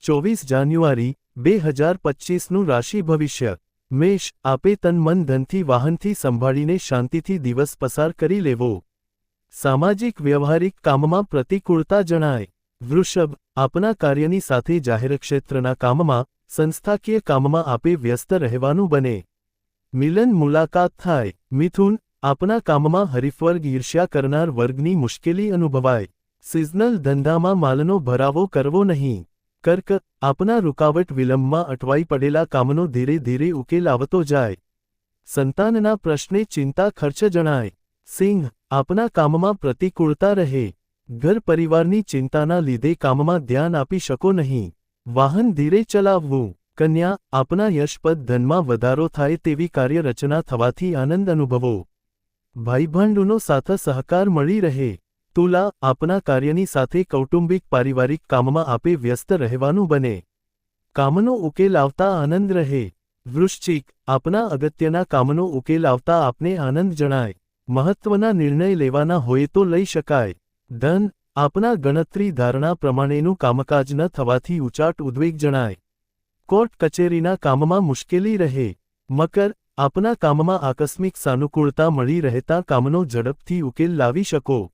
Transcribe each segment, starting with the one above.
24 જાન્યુઆરી 2025નું રાશિ ભવિષ્ય મેષ આપે તન મન ધનથી વાહનથી સંભાળીને શાંતિથી દિવસ પસાર કરી લેવો. સામાજિક વ્યવહારિક કામમાં પ્રતિકૂળતા જણાય. વૃષભ આપના કાર્યની સાથે જાહેર ક્ષેત્રના કામમાં સંસ્થાકીય કામમાં આપે વ્યસ્ત રહેવાનું બને. મિલન મુલાકાત થાય. મિથુન આપના કામમાં હરીફવર્ગ ઈર્ષ્યા કરનાર વર્ગની મુશ્કેલી અનુભવાય. સિઝનલ ધંધામાં માલનો ભરાવો કરવો નહીં. કર્ક આપના રૂકાવટ વિલંબમાં અટવાઈ પડેલા કામનો ધીરે ધીરે ઉકેલ આવતો જાય. સંતાનના પ્રશ્ને ચિંતા ખર્ચ જણાય. સિંહ આપના કામમાં પ્રતિકૂળતા રહે. ઘર પરિવારની ચિંતાના લીધે કામમાં ધ્યાન આપી શકો નહીં. વાહન ધીરે ચલાવવું. કન્યા આપના યશપદ ધનમાં વધારો થાય તેવી કાર્યરચના થવાથી આનંદ અનુભવો. ભાઈબંધોનો સાથ સહકાર મળી રહે. તુલા આપના કાર્યની સાથે કૌટુંબિક પારિવારિક કામમાં આપે વ્યસ્ત રહેવાનું બને. કામનો ઉકેલ આવતા આનંદ રહે. વૃશ્ચિક આપના અગત્યના કામનો ઉકેલ આવતા આપને આનંદ જણાય. મહત્વના નિર્ણય લેવાના હોય તો લઈ શકાય. ધન આપના ગણતરી ધારણા પ્રમાણેનું કામકાજ ન થવાથી ઉચાટ ઉદ્વેગ જણાય. કોર્ટ કચેરીના કામમાં મુશ્કેલી રહે. મકર આપના કામમાં આકસ્મિક સાનુકૂળતા મળી રહેતા કામનો ઝડપથી ઉકેલ લાવી શકો.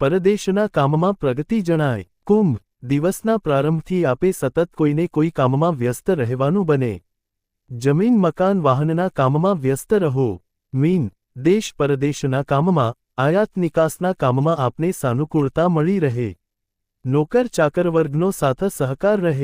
પરદેશના કામમાં પ્રગતિ જણાય. કુંભ દિવસના પ્રારંભથી આપે સતત કોઈને કોઈ કામમાં વ્યસ્ત રહેવાનું બને. જમીન મકાન વાહનના કામમાં વ્યસ્ત રહો. મીન દેશ પરદેશના કામમાં આયાત નિકાસના કામમાં આપને સાનુકૂળતા મળી રહે. નોકર ચાકર વર્ગનો સાથ સહકાર રહે.